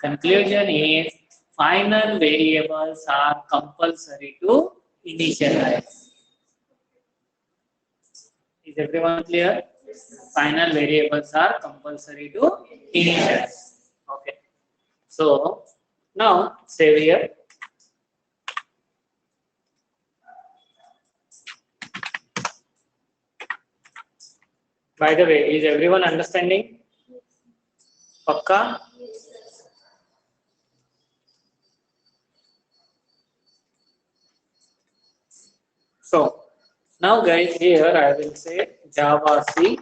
Conclusion is final variables are compulsory to initialize. Is everyone clear? Final variables are compulsory to initialize. Okay. So now save here. By the way, is everyone understanding? Pakka? So now guys, here I will say Java C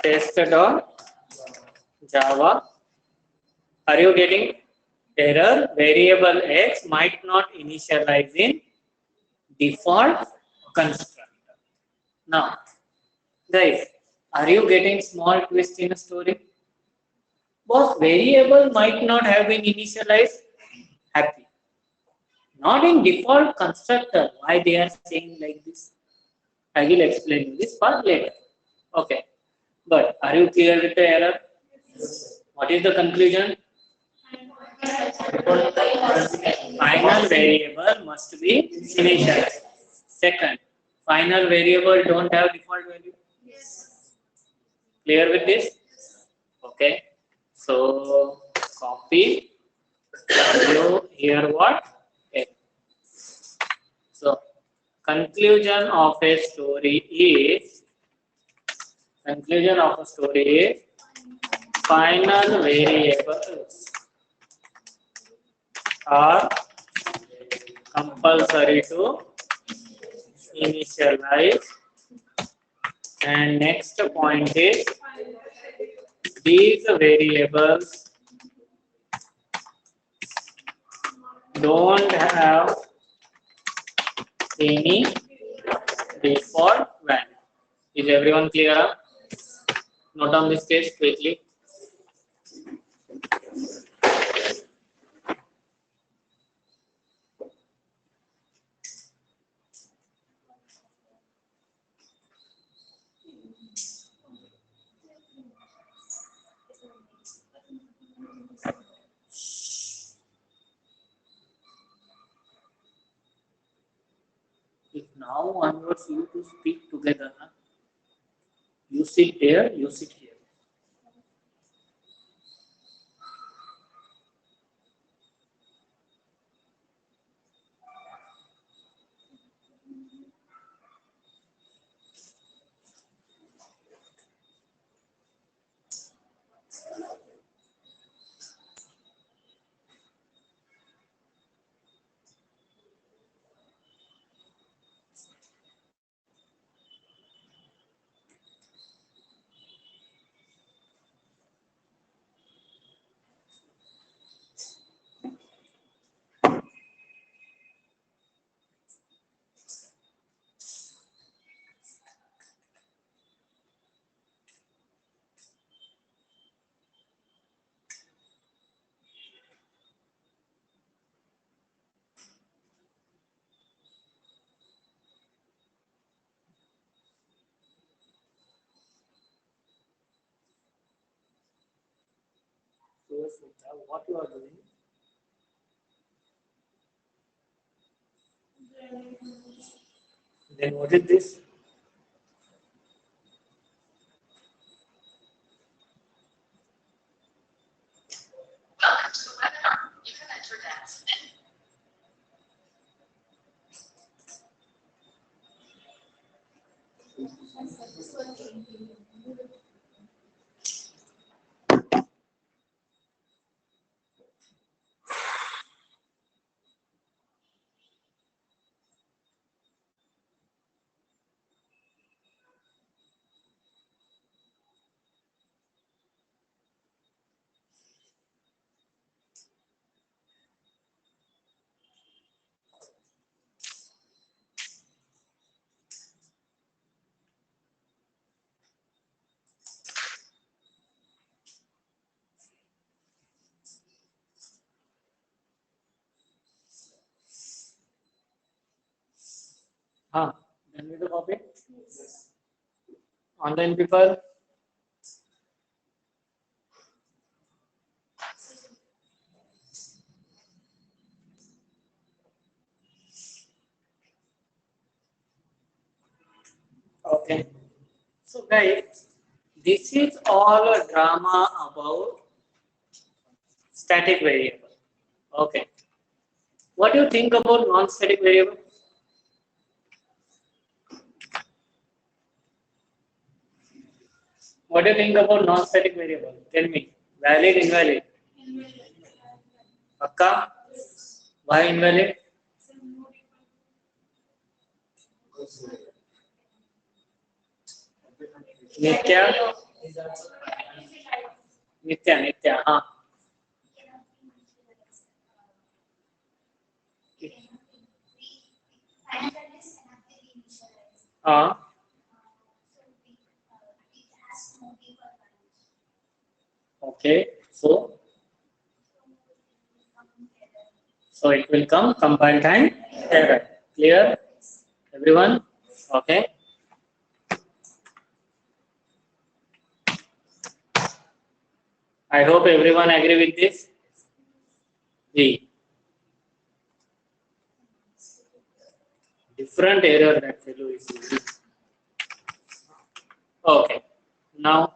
test.java. Are you getting error? Variable X might not initialize in default constructor. Now, guys, are you getting small twist in a story? Both variable might not have been initialized. Happy. Not in default constructor. Why they are saying like this? I will explain this part later. Okay. But are you clear with the error? What is the conclusion? Final variable must be initialized. Second, final variable don't have default value. Clear with this? Okay. So copy. You hear what? Okay. So conclusion of a story is final variables are compulsory to initialize, and next point is these variables don't have any default value. Is everyone clear? Note on this case quickly. If now onwards you to speak together, you sit there, you sit here. So, what you are doing? Then what is this? Welcome to the webinar. You can enter dance. Done with the copy? Yes. Online people? Okay. So guys, this is all a drama about static variable. Okay. What do you think about non-static variable? What do you think about non-static variable? Tell me. Valid, invalid? Akka? Why invalid? Nitya? Nitya, हाँ. हाँ. Okay. So it will come compile time error. Clear? Everyone? Okay. I hope everyone agree with this. G. Different error that fellow is using. Okay. Now,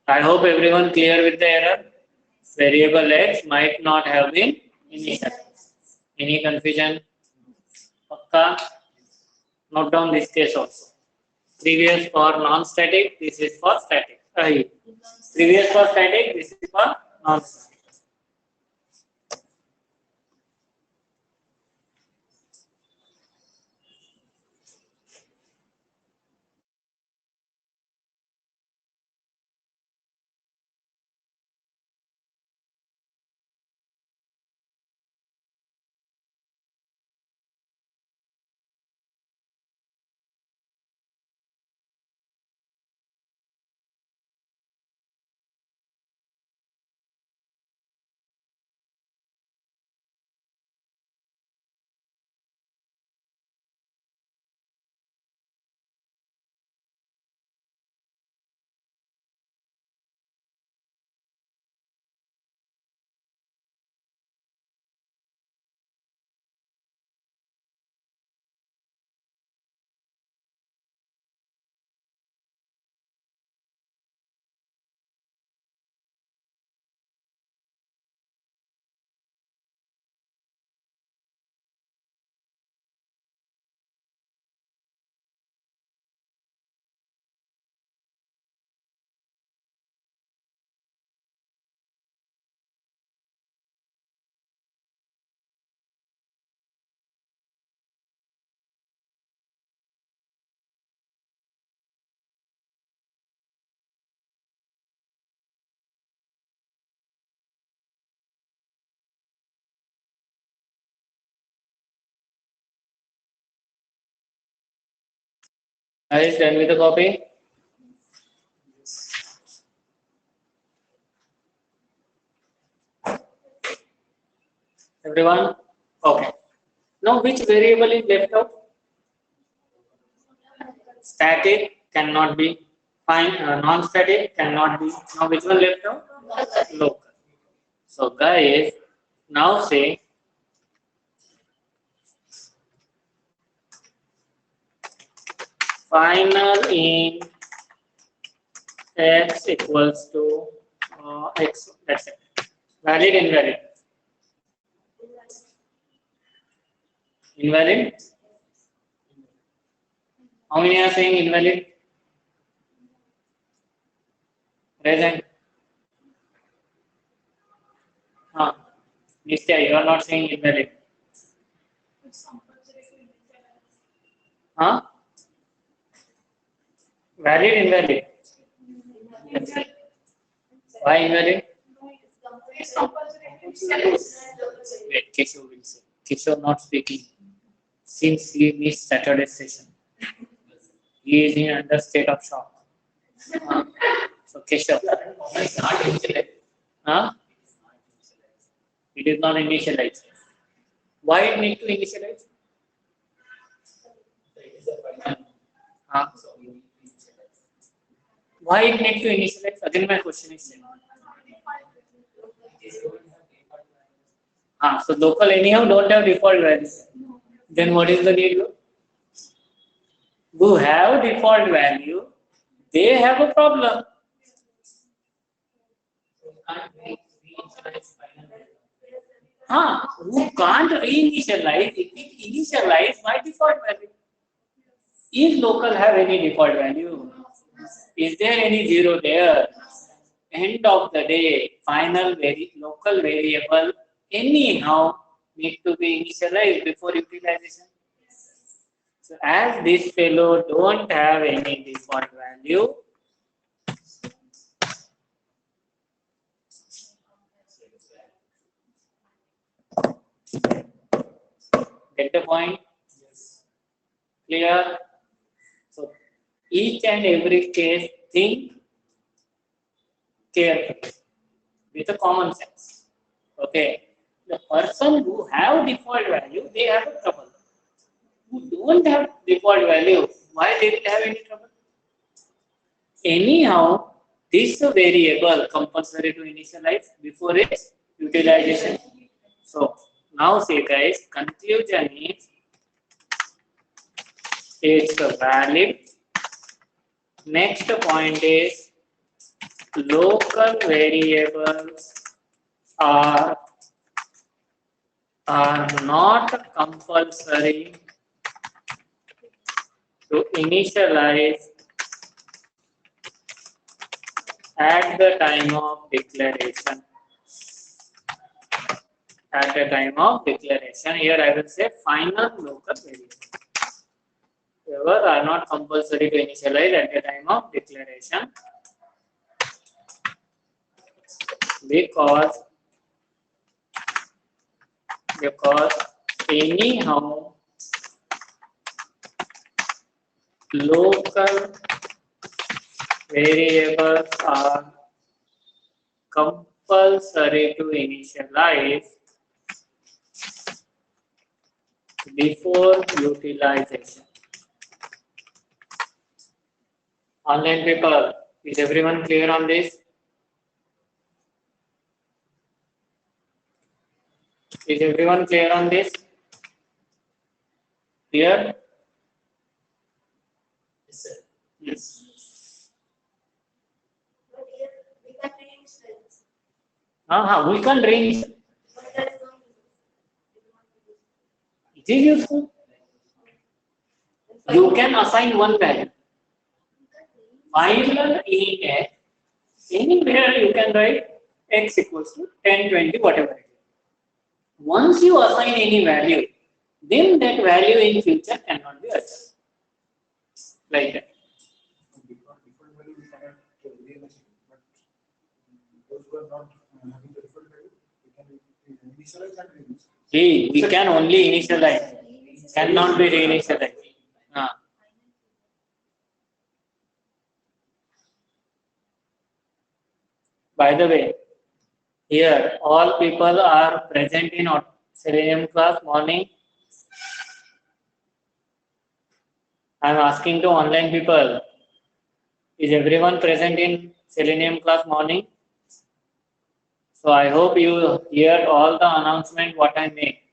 I hope everyone clear with the error. Variable x might not have been initialized. Any confusion? Pakka? Note down this case also. Previous for non-static, this is for static. Previous for static, this is for non-static. Guys, done with the copy? Everyone? Okay. Now, which variable is left out? Static cannot be. Fine. Non-static cannot be. Now, which one left out? Local. So, guys, now say final in x equals to x. That's it. Valid, invalid. Invalid. How many are saying invalid? Present. Nistya, you are not saying invalid. Valid, invalid. Why invalid? Wait, Keshav will say. Keshav not speaking since he missed Saturday session. He is in under state of shock. So Keshav. It is not initialized. Why it need to initialize? Why it need to initialize? Again, my question is same. So local anyhow don't have default values. Then what is the need? who have default value, they have a problem. Who can't reinitialize if it initialize by default value? If local have any default value, is there any zero there? End of the day, final local variable anyhow need to be initialized before utilization. So as this fellow don't have any default value, get the point? Clear? So each and every case think carefully with a common sense. Okay. The person who have default value, they have a trouble. Who don't have default value, why they will have any trouble? Anyhow, this variable compulsory to initialize before its utilization. So now see guys, conclusion is it's valid. Next point is local variables are not compulsory to initialize at the time of declaration. At the time of declaration, here I will say final local variables. However, are not compulsory to initialize at the time of declaration because anyhow local variables are compulsory to initialize before utilization. Online people, is everyone clear on this? Is everyone clear on this? Clear? Yes, sir. Yes. We can range. It is useful. You can assign one value. Final in x, anywhere you can write x equals to 10, 20, whatever it is. Once you assign any value, then that value in future cannot be adjusted. Like that. Default value we cannot realize it, but those who are not having the default value, we can initialize and reinitialize. We can only initialize, cannot be reinitialized. By the way, here all people are present in Selenium class morning. I am asking to online people, is everyone present in Selenium class morning? So I hope you hear all the announcement what I make.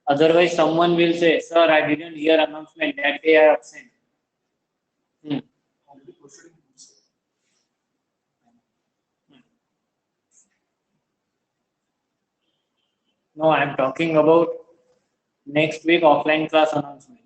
Otherwise someone will say, sir, I didn't hear announcement, that day I absent. No, I am talking about next week offline class announcement.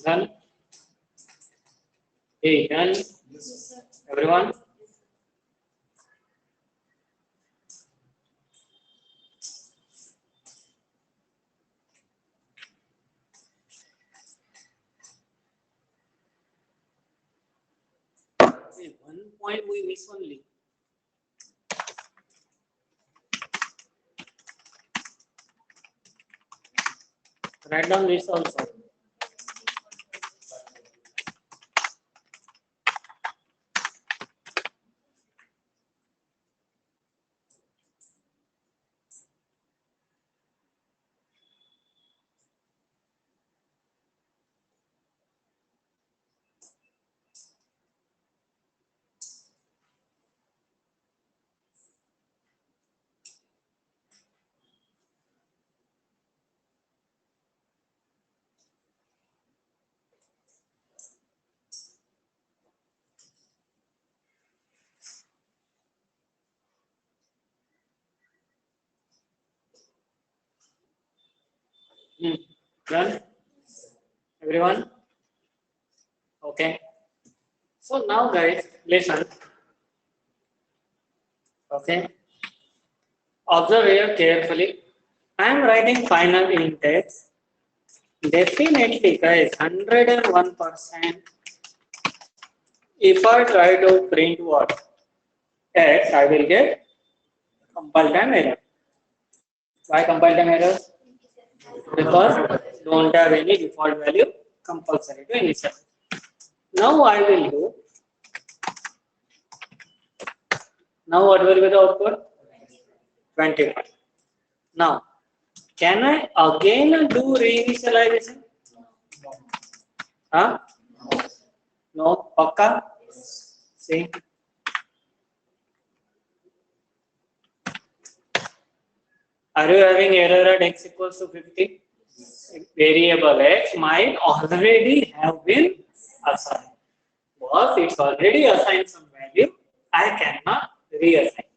Done. Hey, done. Everyone. Hey, 1 point we miss only. Write down this also. Done. Everyone. Okay. So now, guys, listen. Okay. Observe here carefully. I am writing final index. Definitely, guys, 101%. If I try to print what? X, I will get compile time error. Why compile time error? Because don't have any default value compulsory to initialize. Now I will do. Now what will be the output? 21. Now, can I again do reinitialization? Huh? No, Pakka? See? Are you having error at x equals to 50? Variable x might already have been assigned. Because it's already assigned some value, I cannot reassign.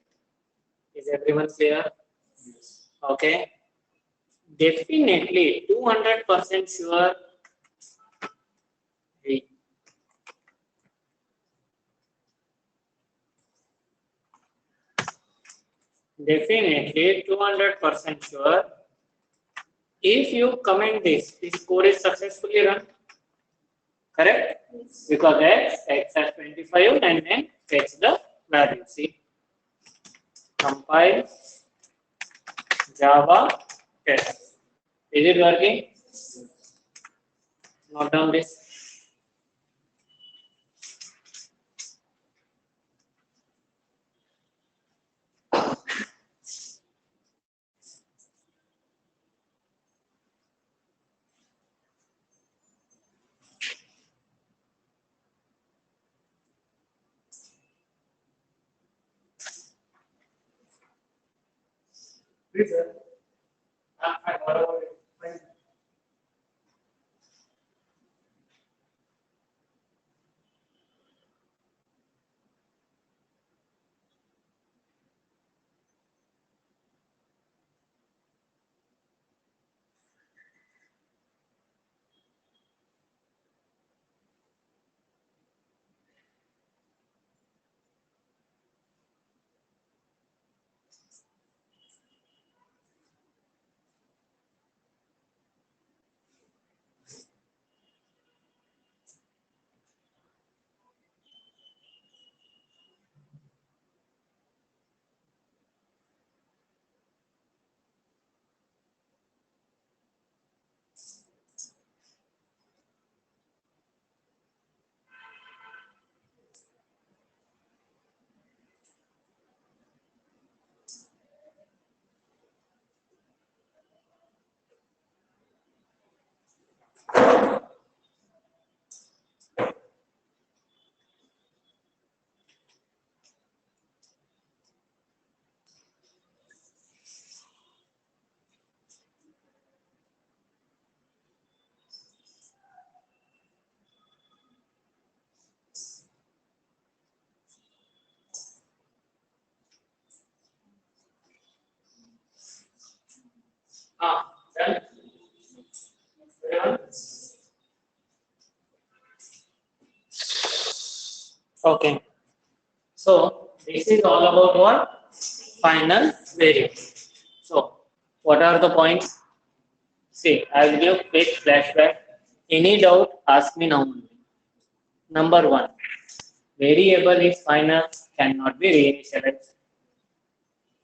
Is everyone clear? Okay. Definitely 200% sure. Definitely 200% sure. If you comment this code is successfully run. Correct? Because x has 25 and then fetch the value. See? Compile Java test. Is it working? Note down this. Please, sir. I borrow it. Fine. Done. Everyone? Okay. So this is all about what? Final variable. So what are the points? See, I will give quick flashback. Any doubt, ask me now only. Number one, variable is final, cannot be reinitialized.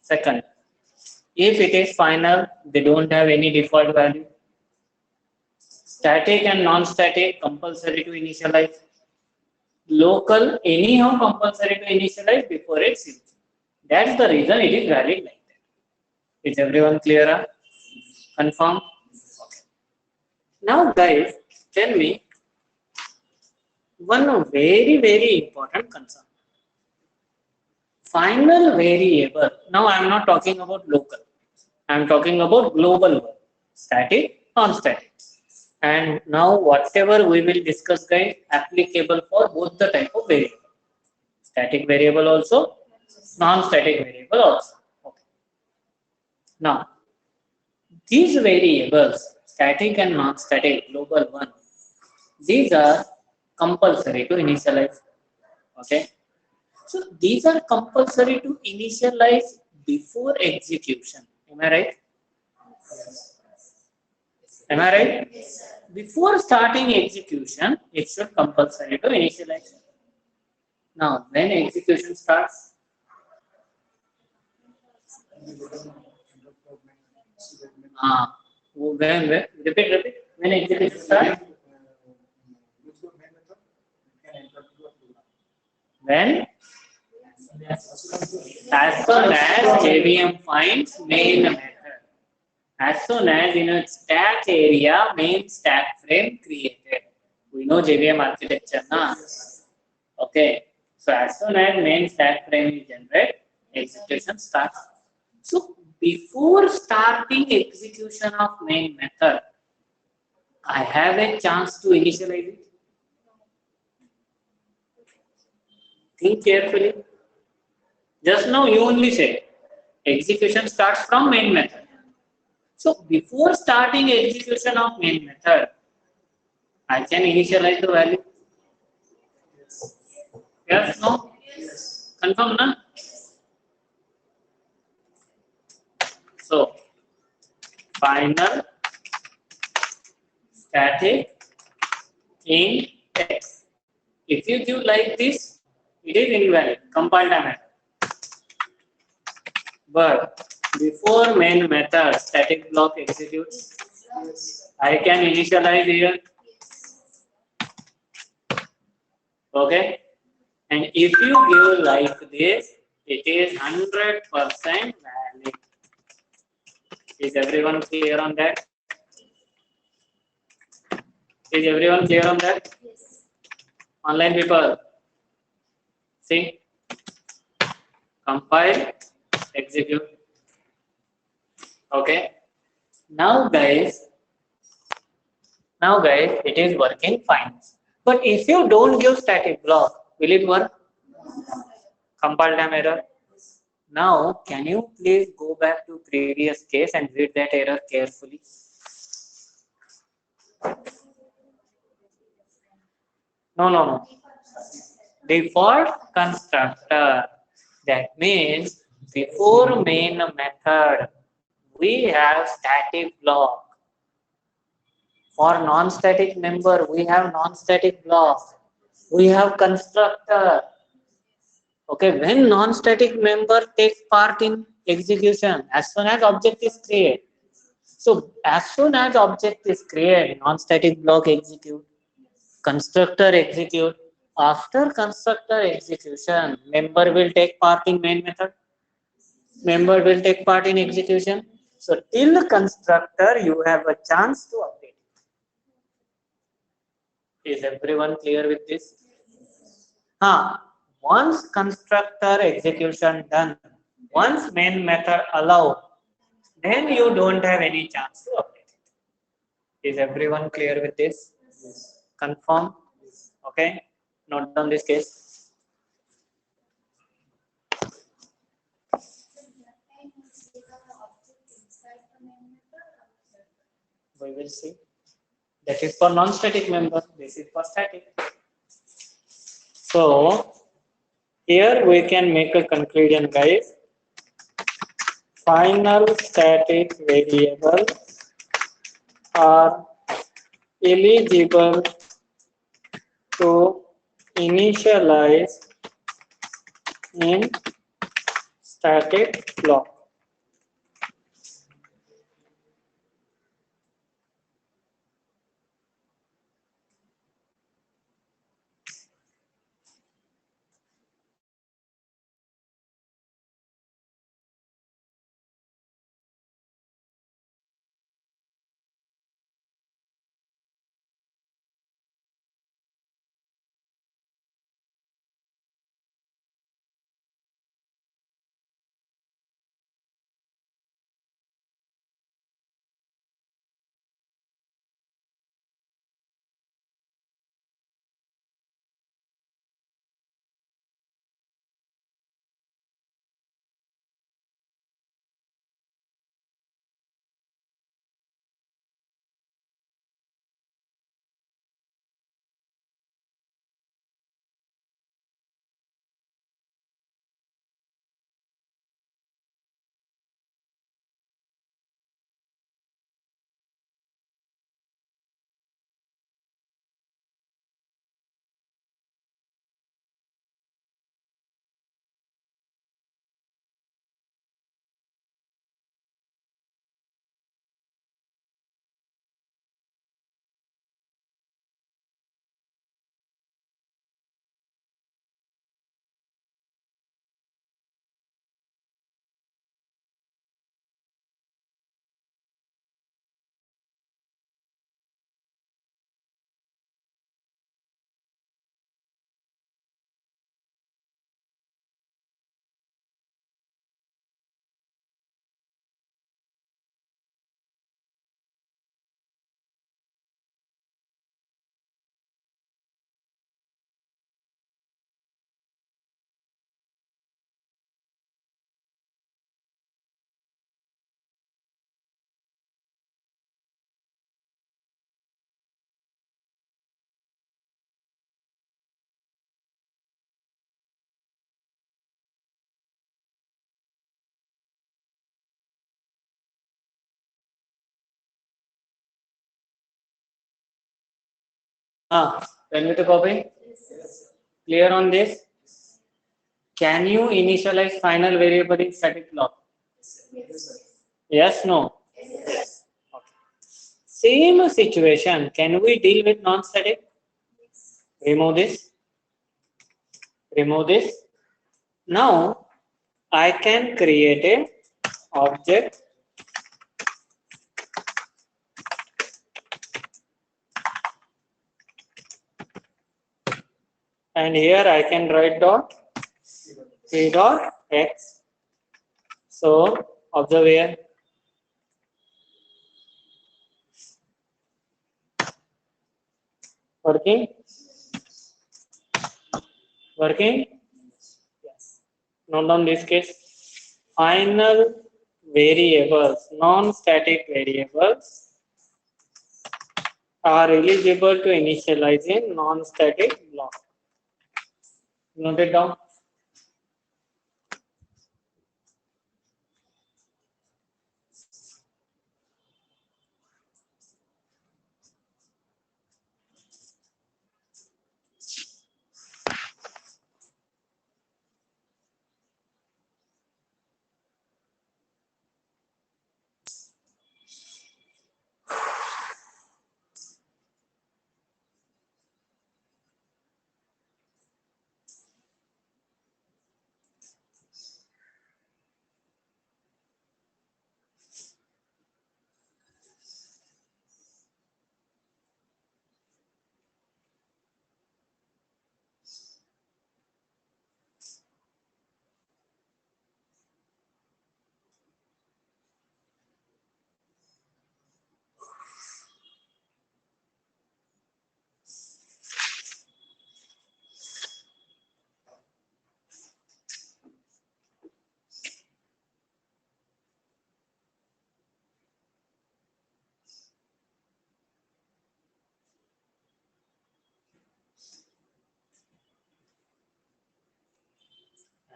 Second, if it is final, they don't have any default value. Static and non-static, compulsory to initialize. Local, anyhow compulsory to initialize before it's used. That's the reason it is valid like that. Is everyone clear? Confirm? Okay. Now guys, tell me one very important concern. Final variable. Now I am not talking about local. I am talking about global one. Static, non-static. And now whatever we will discuss guys, applicable for both the type of variable. Static variable also, non-static variable also. Okay. Now, these variables, static and non-static, global one, these are compulsory to initialize. Okay. So these are compulsory to initialize before execution. Am I right? Am I right? Before starting execution, it should compulsory to initialize. Now, when execution starts, when repeat, when execution starts, when as soon as JVM finds main method, as soon as in a stack area main stack frame created. We know JVM architecture, na? Okay. So as soon as main stack frame is generated, execution starts. So before starting execution of main method, I have a chance to initialize it. Think carefully. Just now you only say execution starts from main method. So before starting execution of main method, I can initialize the value. Yes, no? Confirm, na? So final static in X. If you give like this, it is invalid, compile time error. But before main method static block executes, I can initialize here. Okay. And if you give like this, it is 100% valid. Is everyone clear on that? Is everyone clear on that? Yes. Online people. See. Compile, execute. Okay. Now guys, it is working fine. But if you don't give static block, will it work? Compile time error. Now, can you please go back to previous case and read that error carefully? No. Default constructor. That means before main method, we have static block. For non-static member, we have non-static block. We have constructor. Okay, when non-static member takes part in execution, as soon as object is created. So as soon as object is created, non-static block execute, constructor execute. After constructor execution, member will take part in main method. Member will take part in execution. So till constructor, you have a chance to update. Is everyone clear with this? Once constructor execution done, once main method allowed, then you don't have any chance to update it. Is everyone clear with this? Yes. Confirm? Yes. Okay. Note down this case. We will see. That is for non-static member. This is for static. So Here we can make a conclusion, guys. Final static variables are eligible to initialize in static block. Tell me to copy. Clear on this? Can you initialize final variable in static block? Yes, no? Yes. Okay. Same situation. Can we deal with non-static? Remove this. Remove this. Now I can create a object and here I can write dot p dot x. So observe here. Working? Working? Yes. Note down this case. Final variables, non-static variables are eligible to initialize in non-static block. Note it down.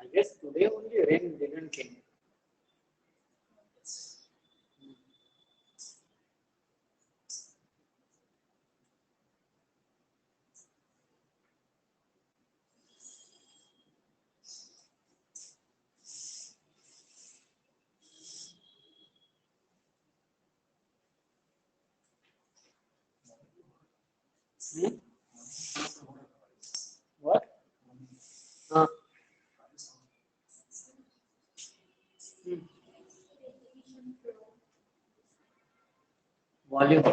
I guess today only rain didn't came. Hmm? What? Uh, hmm. Volume.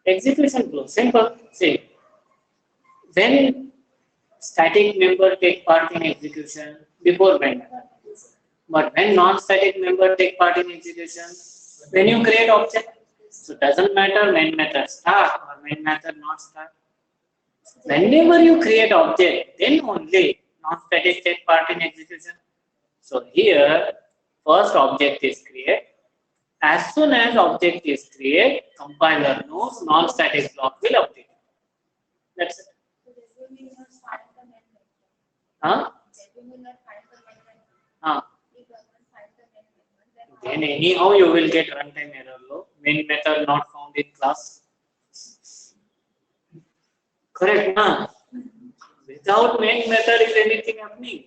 Execution flow. Simple. See, when static member take part in execution before main method. But when non-static member take part in execution, when you create object, so it doesn't matter main method start or main method not start. Whenever you create object, then only non-static take part in execution. So here, first object is created. As soon as object is created, compiler knows non-static block will update. That's it. Huh? Huh? Then anyhow you will get runtime error. Main method not found in class. Correct, na? Without main method is anything happening.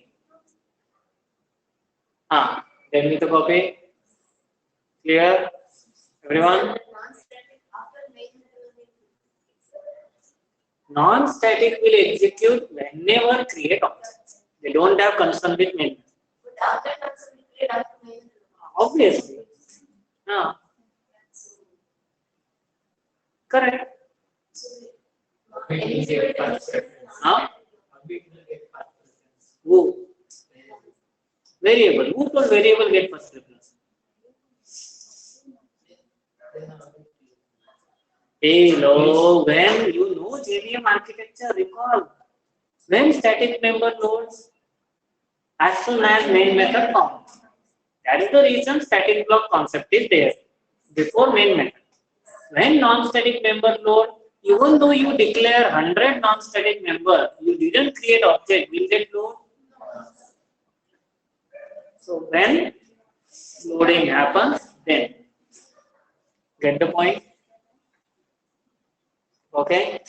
Tell me the copy. Clear? Everyone? Non-static will execute whenever create object. They don't have concern with main. Obviously. Correct. Huh? Who? Variable. Who told variable get first preference? Hello, when you know JVM architecture, recall when static member loads as soon as main method found. That is the reason static block concept is there before main method. When non-static member load, even though you declare 100 non-static member, you didn't create object, will get load. So when loading happens, then get the point. Okay.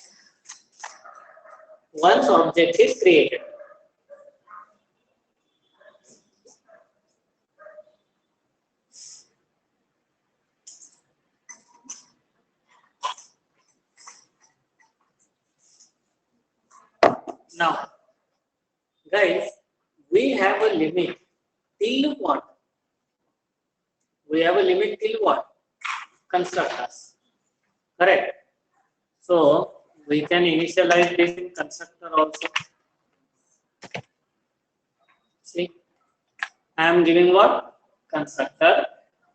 Once object is created. Now, guys, we have a limit till what? We have a limit till what? Constructors. Correct. So we can initialize this in constructor also. See, I am giving what? Constructor.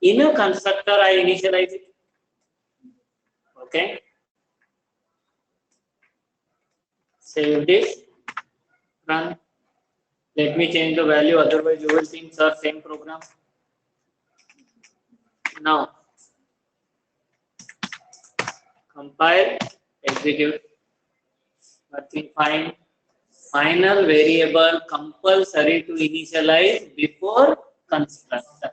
In a constructor, I initialize it. Okay. Save this. Run. Let me change the value, otherwise you will think, sir, same program. Now, compile, execute. Working fine. Final variable compulsory to initialize before constructor.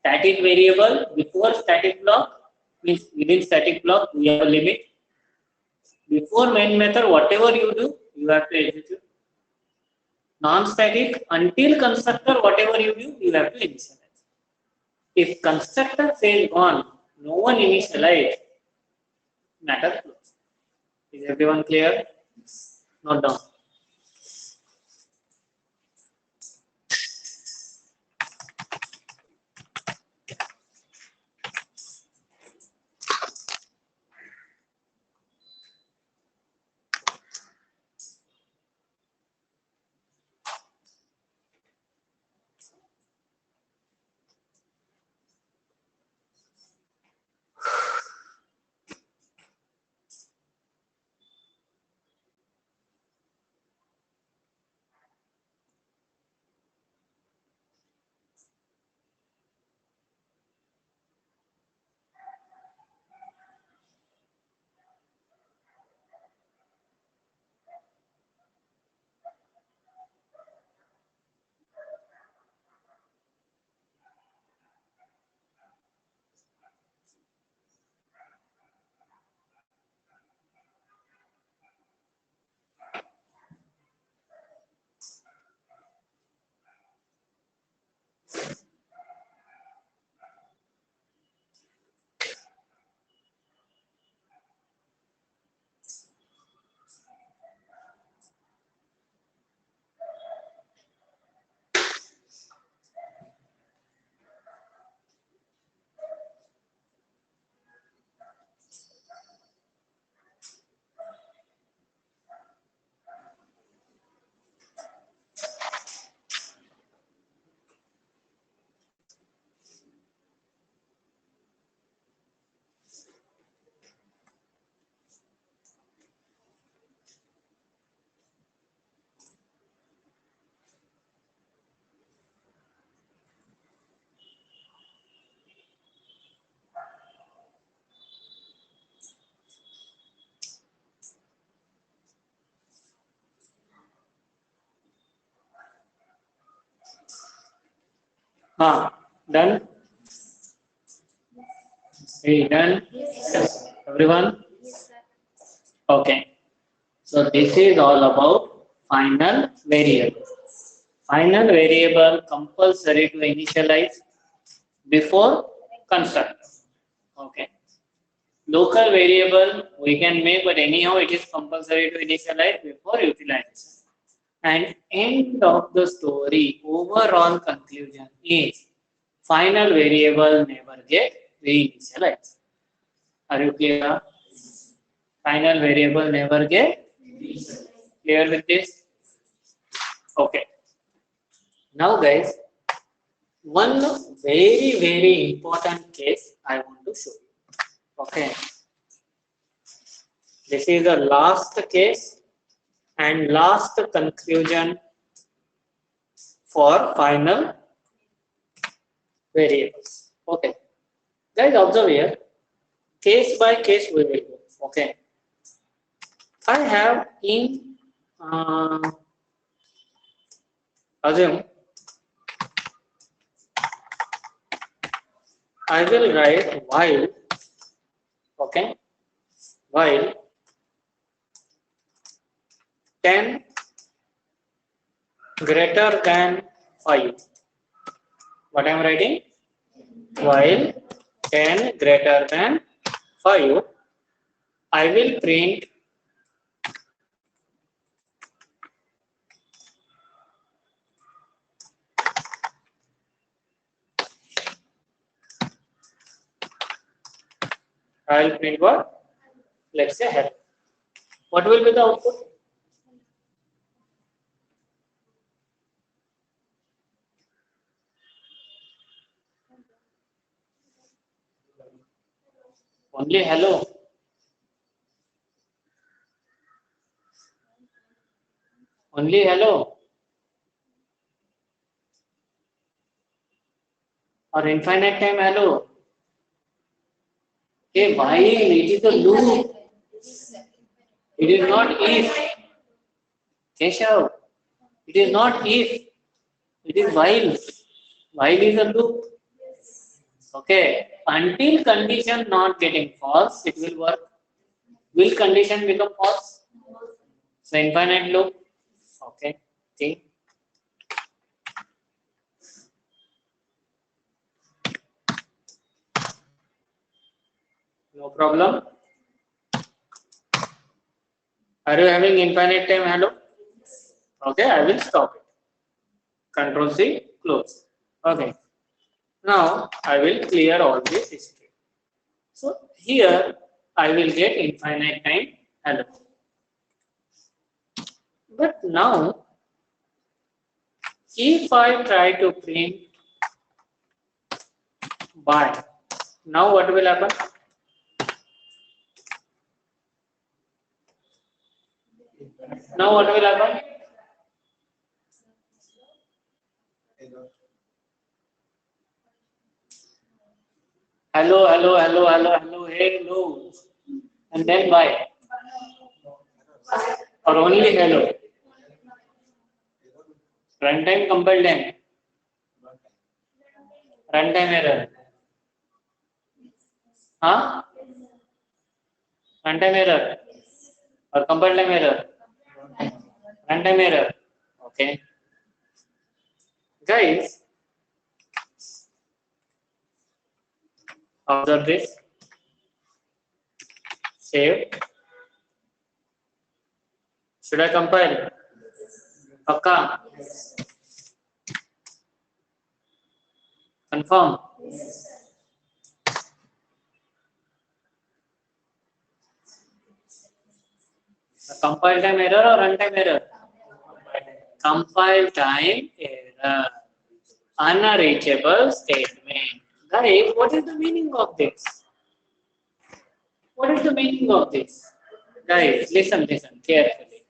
Static variable before static block means within static block we have a limit. Before main method, whatever you do, you have to execute. Non-static until constructor, whatever you do, you have to initialize. If constructor says gone, no one initialize, matter closed. Is everyone clear? Note down. Done? Hey, done? Everyone? Okay. So this is all about final variable. Final variable compulsory to initialize before constructor. Okay. Local variable we can make, but anyhow it is compulsory to initialize before utilization. And end of the story, overall conclusion is final variable never get reinitialized. Are you clear? Final variable never get clear with this? Okay. Now guys, one very important case I want to show you. Okay. This is the last case and last conclusion for final variables. Okay. Guys, observe here. Case by case we will go. Okay. I have in assume I will write while, okay, while 10 greater than 5. What I am writing? While 10 greater than 5, I will print what? Let's say hello. What will be the output? Only hello. Only hello. Or infinite time hello. Okay, while it is a loop. It is not if. Keshav, it is not if. It is while. While is a loop. Okay. Until condition not getting false, it will work. Will condition become false? So infinite loop. Okay. See. No problem. Are you having infinite time hello? Okay, I will stop it. Control C, close. Okay. Now I will clear all this history. So here I will get infinite time hello. But now if I try to print by, now what will happen? Now what will happen? Hello, hello, hello, hello, hello, hello. And then by. Or only hello. Runtime compile time. Runtime error. Huh? Runtime error. Or compile time error. Runtime error. Okay. Guys, observe this. Save. Should I compile? Pakka? Confirm? Compile time error or runtime error? Compile time error. Unreachable statement. Guys, what is the meaning of this? What is the meaning of this? Guys, listen carefully.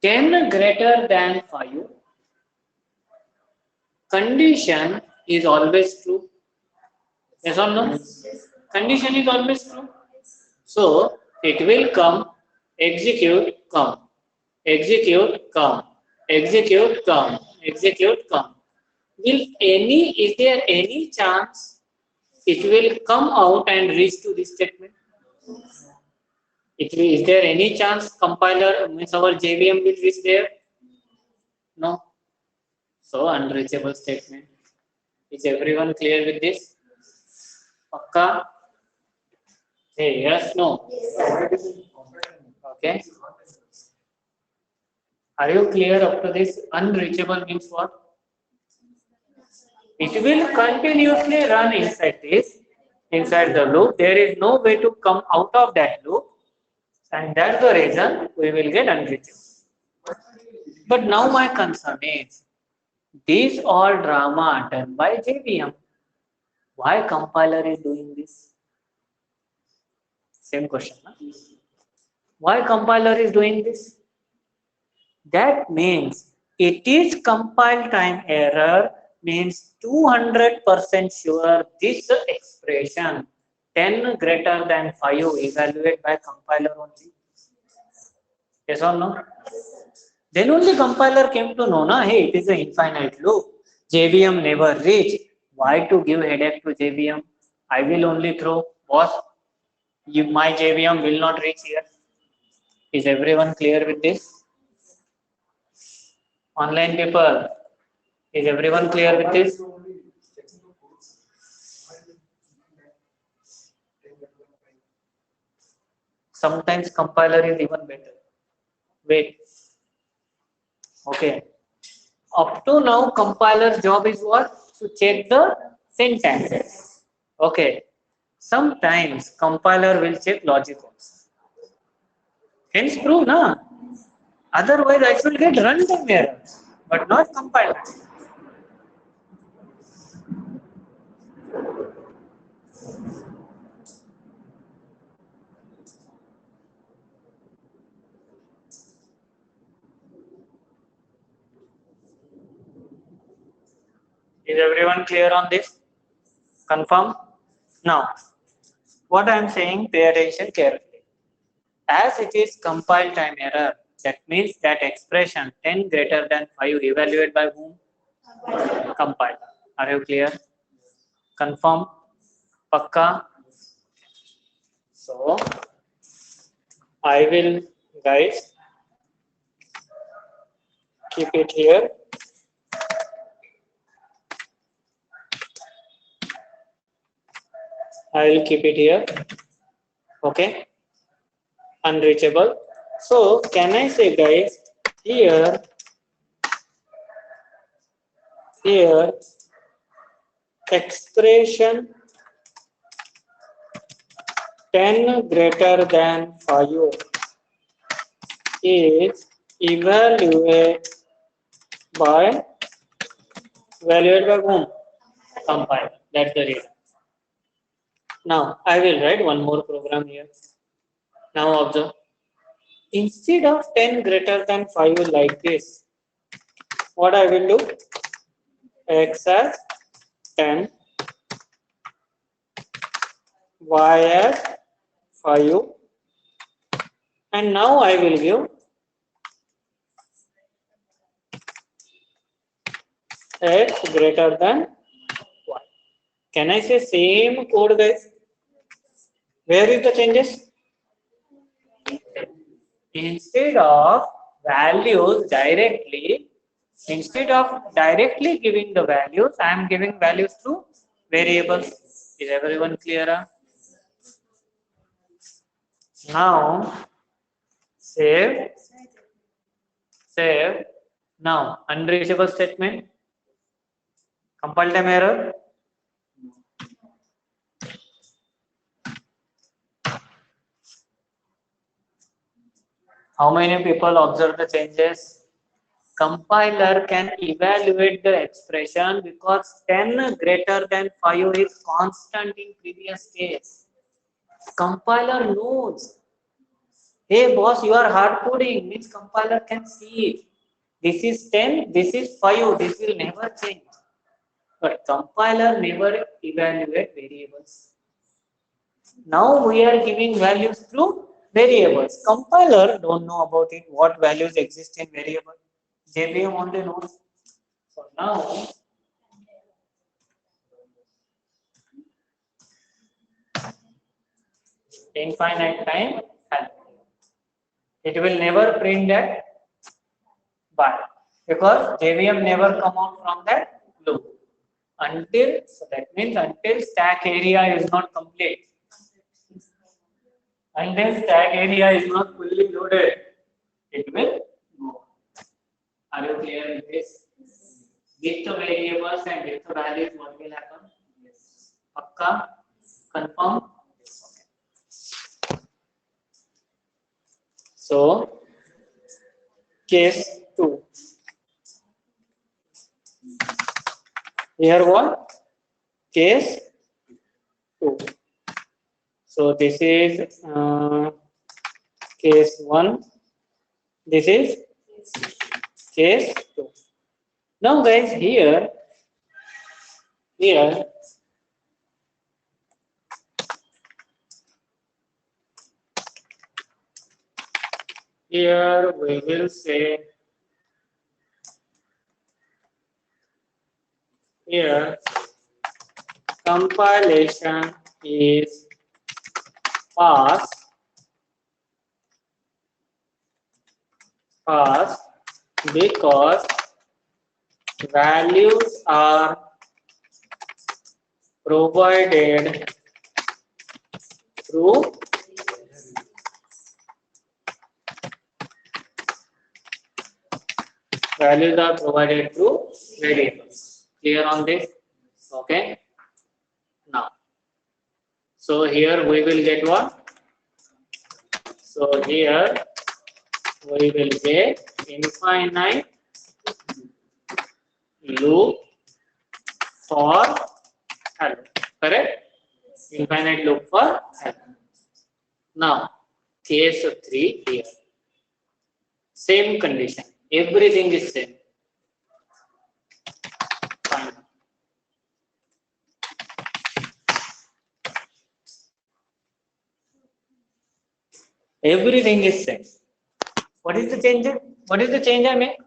10 greater than 5. Condition is always true. Yes or no? Condition is always true. So it will come, execute, come, execute, come, execute, come, execute, come. Is there any chance it will come out and reach to this statement? Is there any chance compiler means our JVM will reach there? No. So unreachable statement. Is everyone clear with this? Pakka? Hey, yes, no. Okay. Are you clear up to this? Unreachable means what? It will continuously run inside the loop. There is no way to come out of that loop, and that's the reason we will get unreachable. But now my concern is, these all drama done by JVM. Why compiler is doing this? Same question. Huh? Why compiler is doing this? That means it is compile time error, means 200% sure this expression 10 greater than 5 evaluate by compiler only. Yes or no? Then only compiler came to know, na, hey, it is an infinite loop. JVM never reach. Why to give headache to JVM? I will only throw, boss, my JVM will not reach here. Is everyone clear with this? Online people, is everyone clear with this? Sometimes compiler is even better. Wait. Okay. Up to now, compiler's job is what? To check the syntax. Okay. Sometimes compiler will check logic also. Hence true, na? Otherwise, I should get runtime errors, but not compiler. Is everyone clear on this? Confirm? Now, what I am saying, pay attention carefully. As it is compile time error, that means that expression 10 greater than 5 evaluated by whom? Compiler. Are you clear? Confirm? Pakka? So, I will, guys, keep it here. I will keep it here. Okay. Unreachable. So, can I say, guys, here expression 10 greater than 5 is evaluated by whom? Compiler. That's the reason. Now I will write one more program here. Now observe. Instead of 10 greater than 5 like this, what I will do? X as 10, Y as 5, and now I will give X greater than Y. Can I say same code, guys? Where is the changes? Instead of directly giving the values, I am giving values to variables. Is everyone clear? Now save. Now unreachable statement. Compile time error. How many people observe the changes? Compiler can evaluate the expression because 10 greater than 5 is constant in previous case. Compiler knows, hey boss, you are hard coding, means compiler can see it. This is 10, this is 5, this will never change. But compiler never evaluate variables. Now we are giving values through variables. Compiler don't know about it, what values exist in variable. JVM only knows. So now infinite time hello. It will never print that bar because JVM never come out from that loop until, so that means until stack area is not complete. Until stack area is not fully loaded, it will go. Are you clear with this? With the variables and with the values, what will happen? Yes. Pakka? Confirm? Okay. So, case 2. Here what? Case 2. So, this is case 1. This is case 2. Now guys, here here we will say here compilation is fast because values are provided through variables. Clear on this? Okay. Now, so here we will get what? So here we will get infinite loop for hello. Correct? Infinite loop for hello. Now, case 3 here. Same condition. Everything is same. Fine. Everything is same. What is the change? What is the change I make?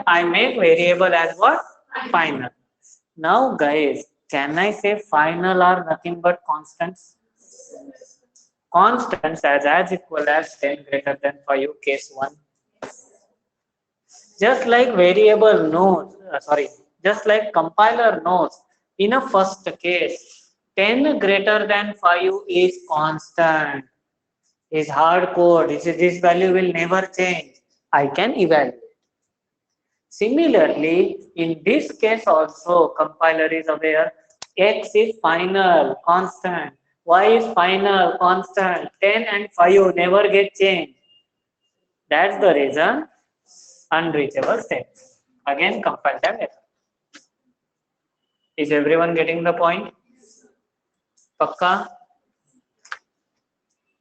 I make variable as what? Final. Now guys, can I say final are nothing but constants? Constants as equal as 10 greater than 5, case 1. Just like variable knows, just like compiler knows, in a first case, 10 greater than 5 is constant, is hard code, this value will never change. I can evaluate. Similarly, in this case also, compiler is aware x is final, constant, y is final, constant, 10 and 5 never get changed. That's the reason unreachable state. Again, compile that error. Is everyone getting the point? Pakka?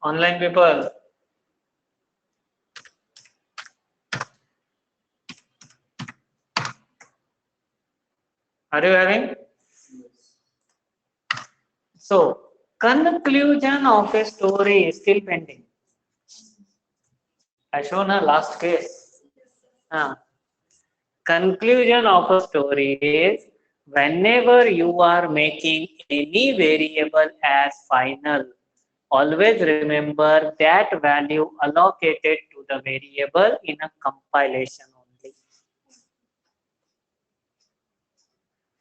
Online people? Are you having? So, conclusion of a story is still pending. I shown a last case. Conclusion of a story is whenever you are making any variable as final, always remember that value allocated to the variable in a compilation only.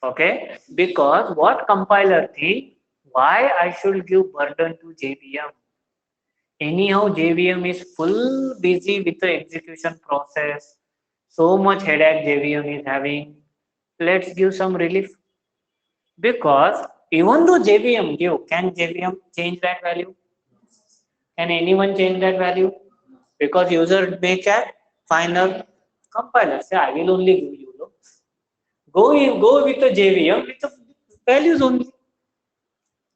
Okay, because what compiler think, why I should give burden to JVM? Anyhow, JVM is full busy with the execution process. So much headache JVM is having. Let's give some relief. Because even though JVM give, can JVM change that value? Can anyone change that value? Because user make a final compiler. Say, I will only give you. Go with the JVM with the values only.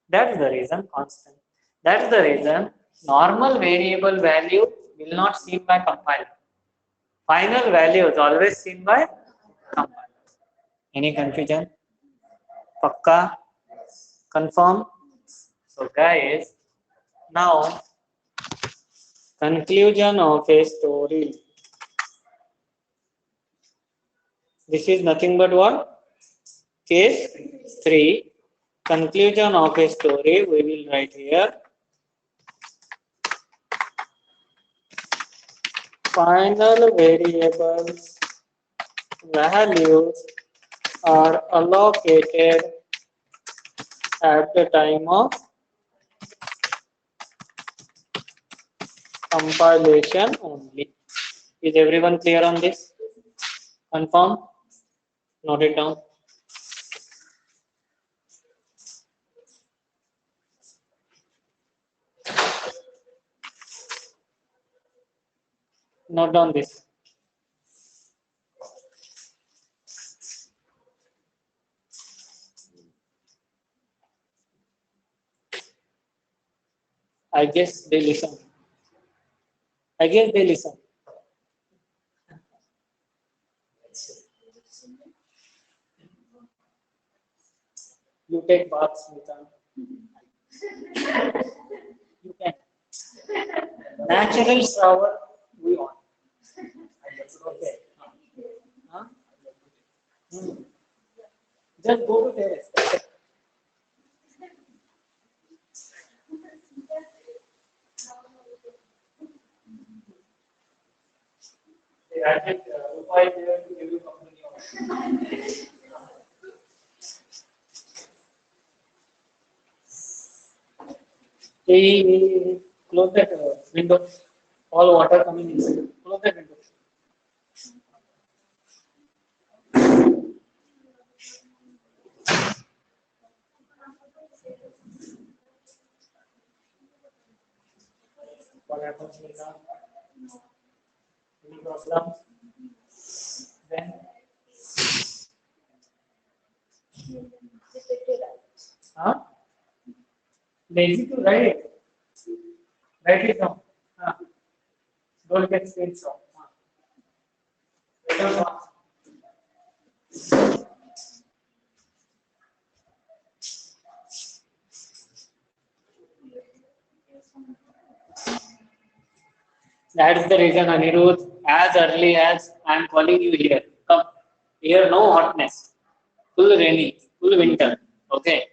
That's the reason constant. That's the reason normal variable value will not seen by compiler. Final value is always seen by compiler. Any confusion? Pakka? Confirm? So guys, now conclusion of a story. This is nothing but what? Case 3. Conclusion of a story we will write here. final variables values are allocated at the time of compilation only. Is everyone clear on this? Confirm? Note it down. Note down this. I guess they listen. I guess they listen. You take baths, Mita. You can. Natural shower, we want. Okay. Huh? Just go to terrace. That's it. The agent, Rupa is there to give you company also. Hey, close that window. All water coming inside. Close that window. What happens later? Any problem? Then, huh? Lazy to write. Write it down. Huh? Don't get screenshot. Huh? Later on. That's the reason, Anirudh, as early as I am calling you here. Come. Here, no hotness. Full rainy, full winter. Okay.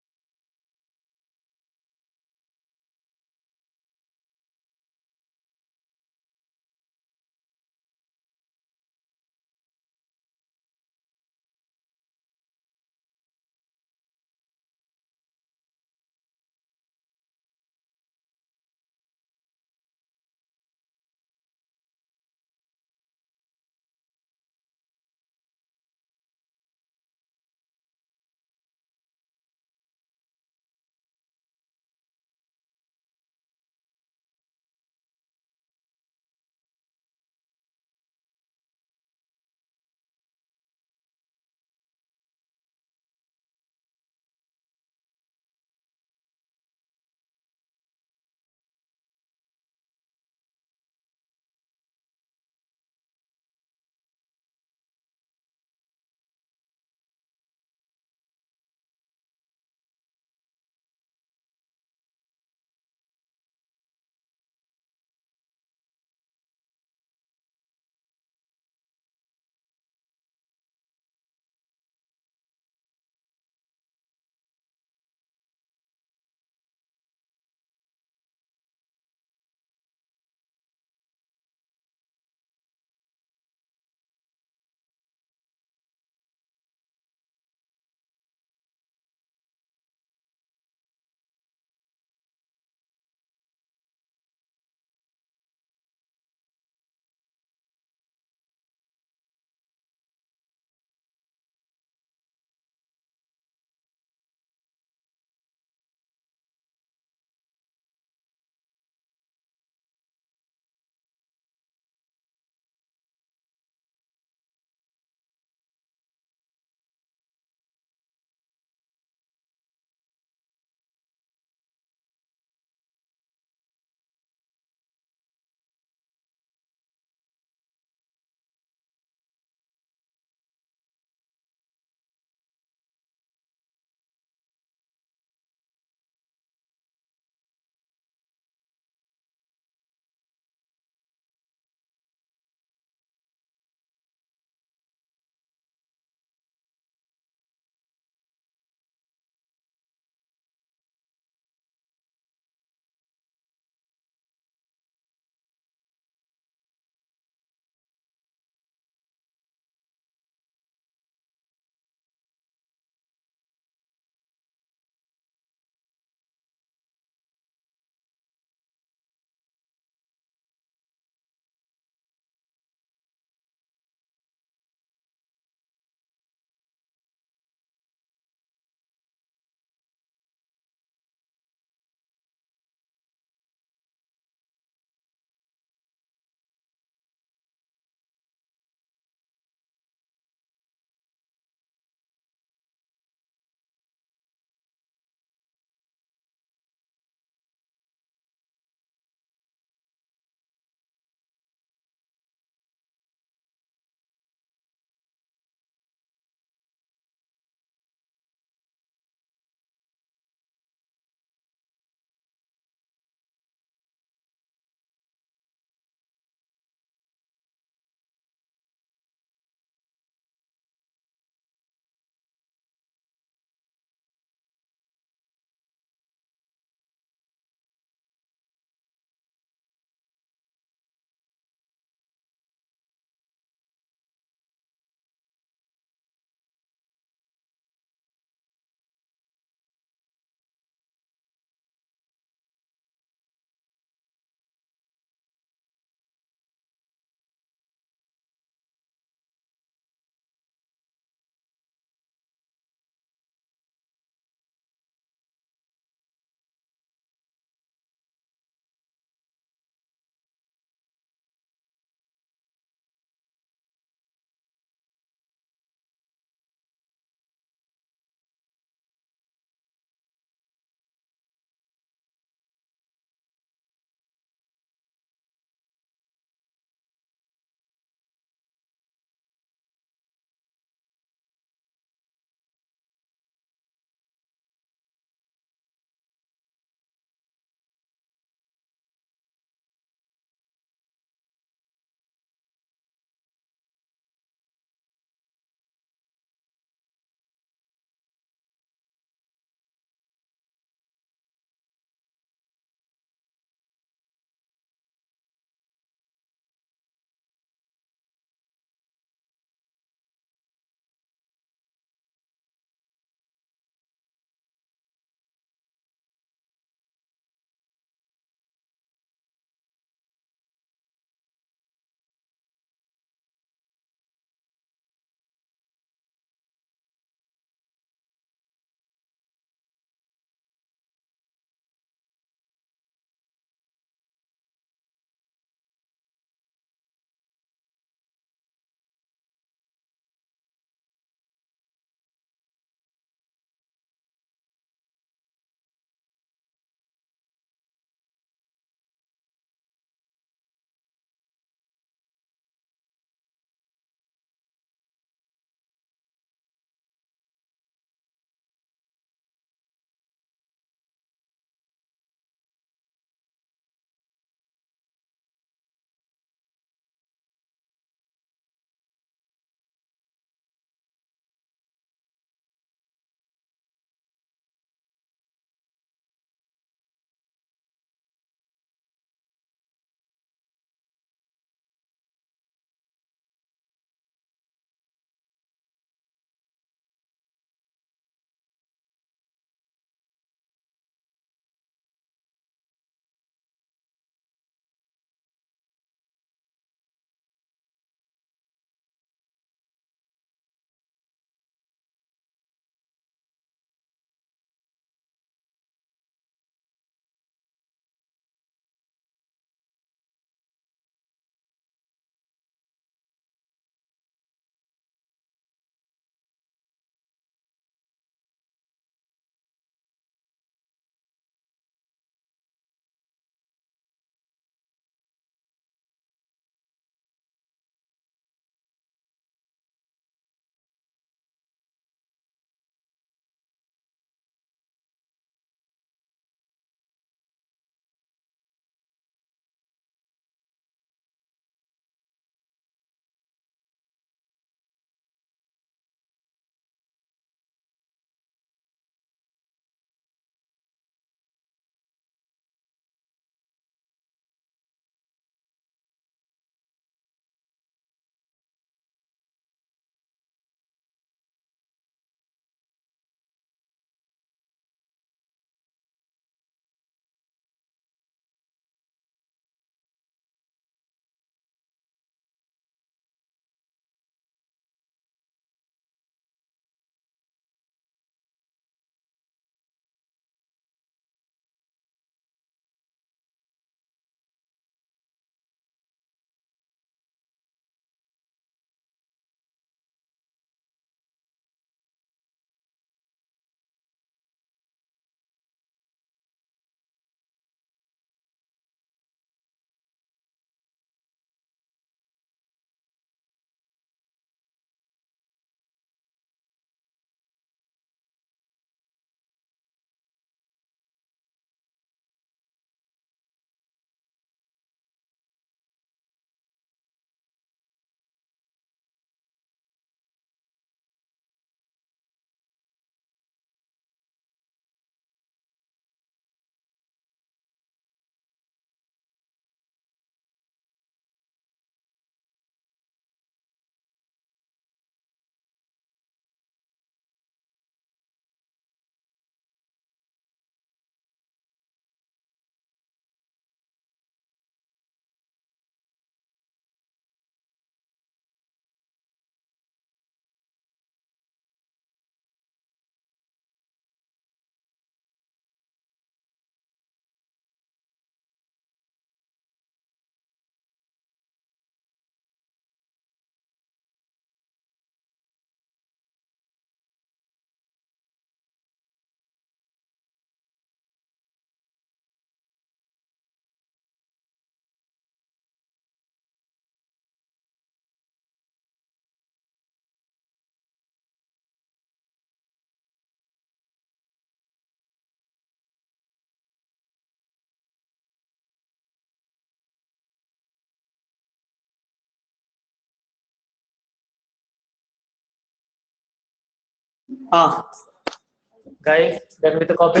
Guys, done with the copy?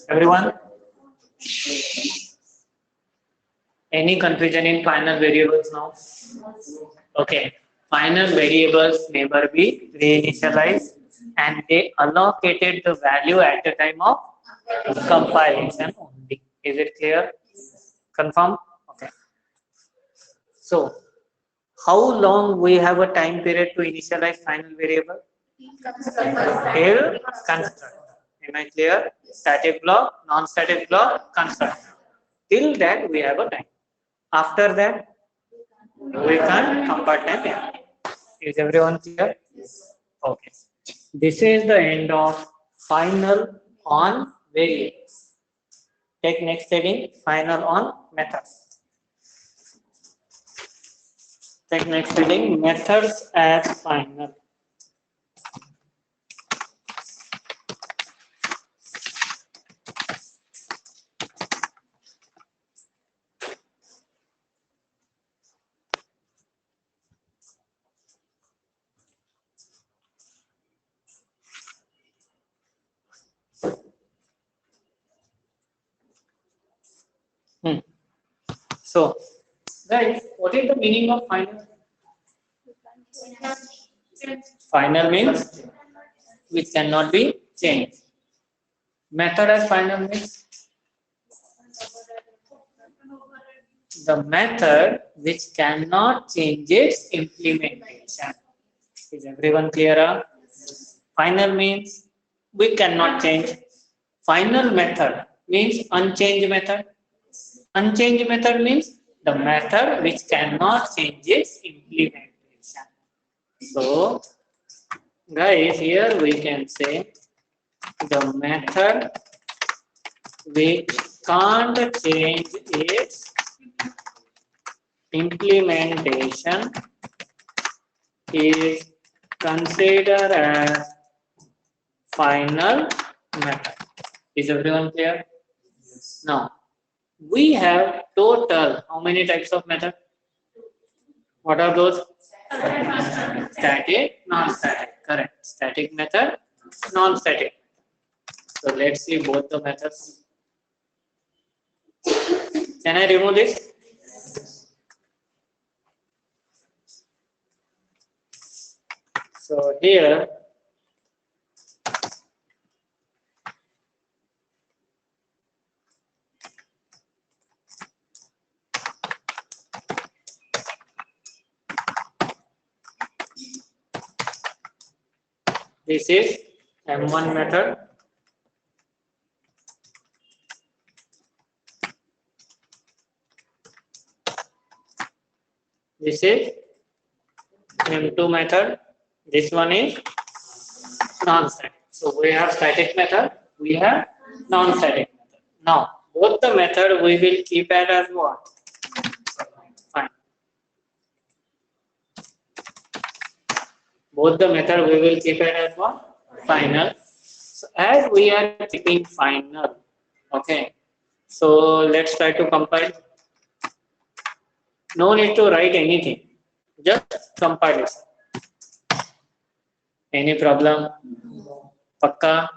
Everyone? Any confusion in final variables now? Okay. Final variables never be reinitialized and they allocated the value at the time of compilation only. Is it clear? Confirm? Okay. So, how long we have a time period to initialize final variable? Till construct. Am I clear? Static block, non-static block, construct. Till that we have a time. After that, we can compare them. Is everyone clear? Okay. This is the end of final on variables. Take next heading, final on methods. Take next heading, methods as final. So, guys, what is the meaning of final? Final means which cannot be changed. Method as final means the method which cannot change its implementation. Is everyone clear? Final means we cannot change. Final method means unchanged method. Unchanged method means the method which cannot change its implementation. So, guys, here we can say the method which can't change its implementation is considered as final method. Is everyone clear? Yes. Now, we have total how many types of method? What are those? Static, non-static. Correct. Static method, non-static. So let's see both the methods. Can I remove this? So here this is M1 method. This is M2 method. This one is non-static. So we have static method, we have non-static method. Now, both the method we will keep it as what? Fine. Both the method we will keep it as what? Final. So as we are keeping final, okay. So let's try to compile. No need to write anything. Just compile it. Any problem? Pakka?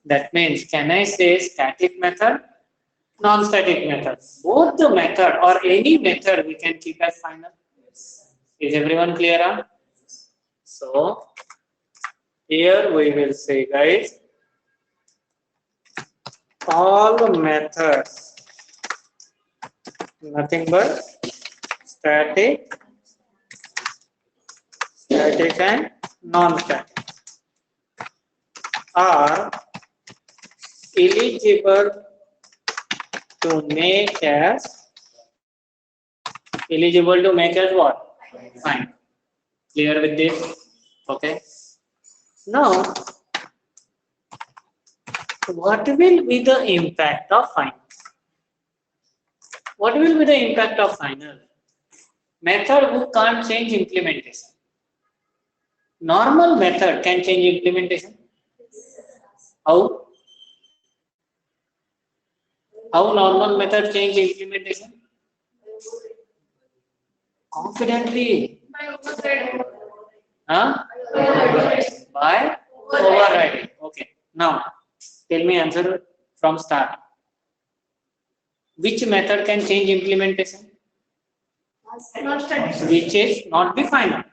That means, can I say static method, non-static method? Both the method or any method we can keep as final. Is everyone clear? So, here we will say, guys, all methods, nothing but static and non-static are eligible to make as what? Fine. Clear with this? Okay. Now, what will be the impact of final? What will be the impact of final? Method who can't change implementation. Normal method can change implementation. How? How normal method change implementation? Confidently. Huh? By Now, tell me answer from start. Which method can change implementation? Not static. Which is not the final.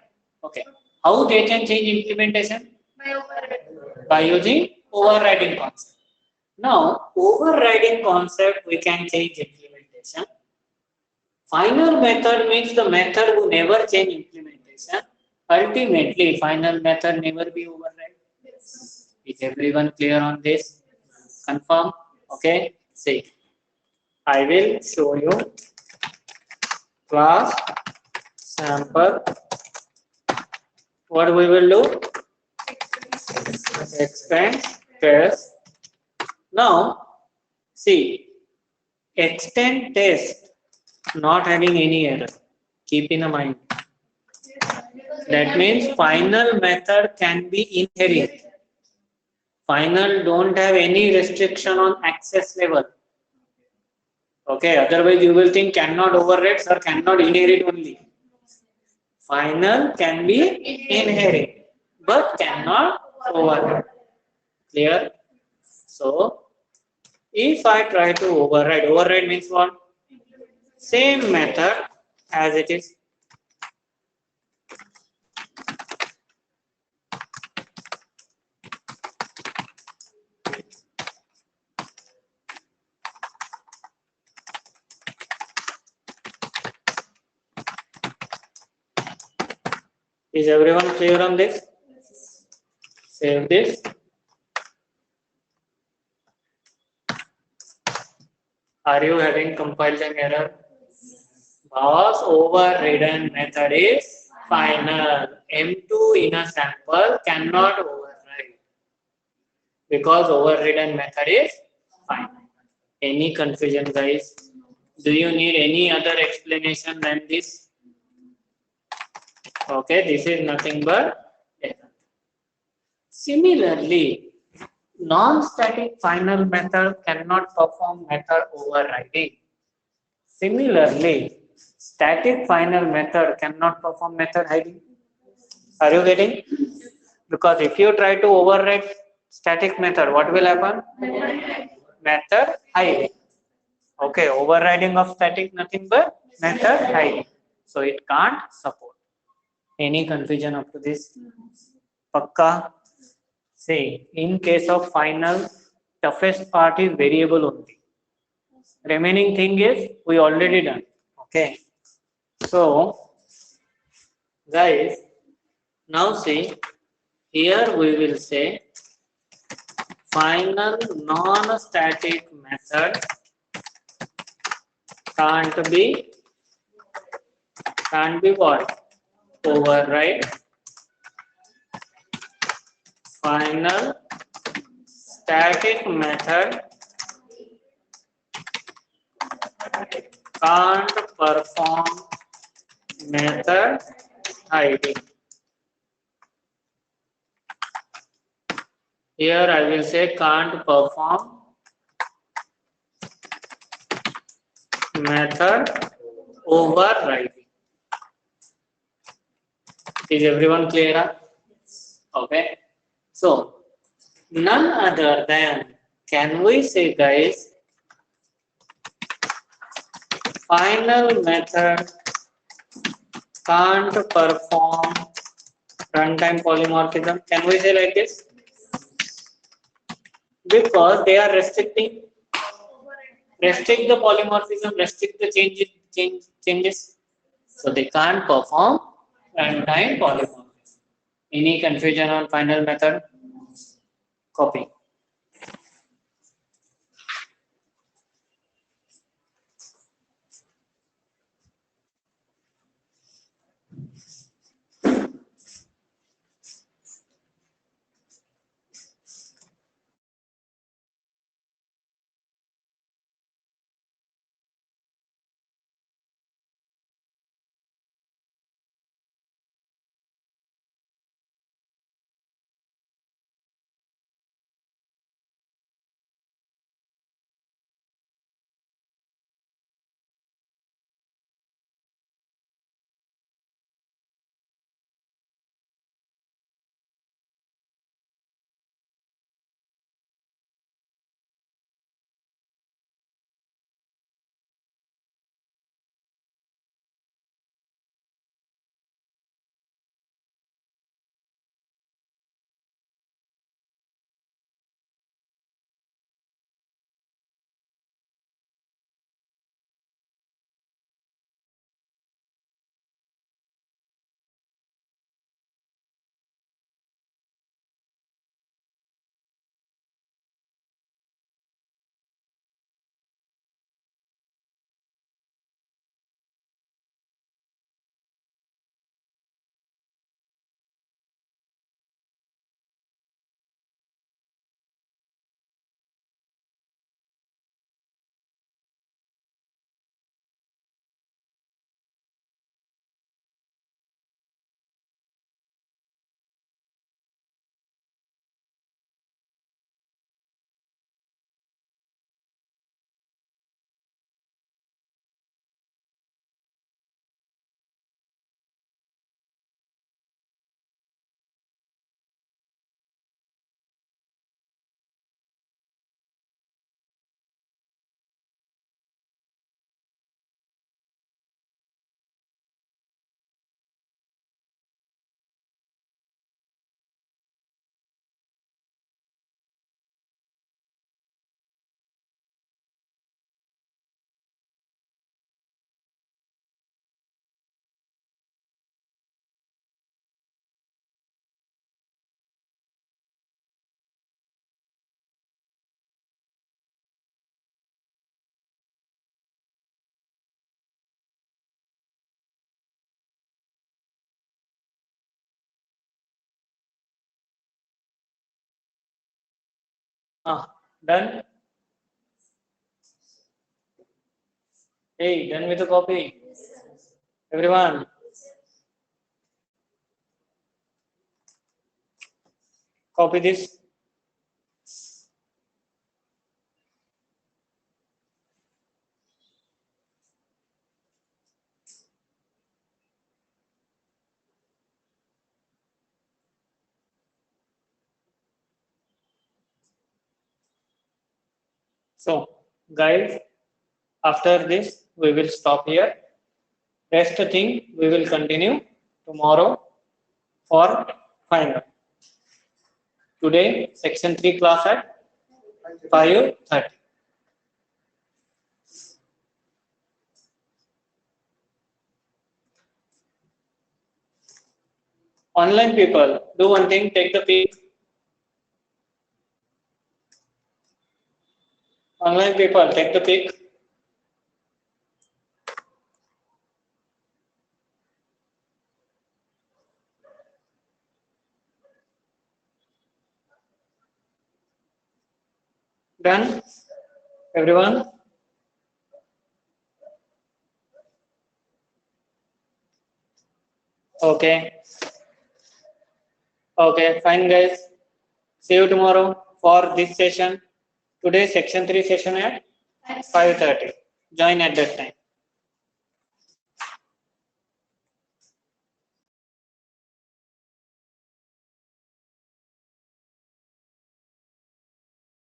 Okay. How they can change implementation? By override. By using overriding concept. Now, overriding concept we can change implementation. Final method means the method who never change implementation. Ultimately, final method never be override. Yes. Is everyone clear on this? Confirm? Okay. See, I will show you class sample. What we will do? Extend test. Now, see, extend test not having any error. Keep in mind. That means final method can be inherit. Final don't have any restriction on access level. Okay, otherwise you will think cannot override or cannot inherit only. Final can be inherit, but cannot override. Clear? So, if I try to override means what? Same method as it is. Is everyone clear on this? Save this. Are you having compilation error? Because overridden method is final. M2 in a sample cannot override. Because overridden method is final. Any confusion, guys? Do you need any other explanation than this? Okay, this is nothing but error. Similarly, non-static final method cannot perform method overriding. Similarly, static final method cannot perform method hiding. Are you getting? Because if you try to override static method, what will happen? Method hiding. Okay, overriding of static nothing but method hiding. So it can't support. Any confusion up to this? Pakka? Say, in case of final, toughest part is variable only. Remaining thing is we already done. Okay. So, guys, now see, here we will say final non-static method can't be what? Override. Final static method can't perform method hiding. Here I will say can't perform method overriding. Is everyone clear? Okay. So, none other than, can we say, guys, final method can't perform runtime polymorphism? Can we say like this? Because they are restrict the polymorphism, restrict the changes. So they can't perform runtime polymorphism. Any confusion on final method? Copy. Done. Hey, done with the copy. Everyone. Copy this. So, guys, after this, we will stop here. Rest thing we will continue tomorrow for final. Today, section 3 class at 5:30. Online people, do one thing, take the pic. Online people, take the pic. Done? Everyone? Okay. Okay, fine guys. See you tomorrow for this session. Today section 3 session at 5:30. Join at that time.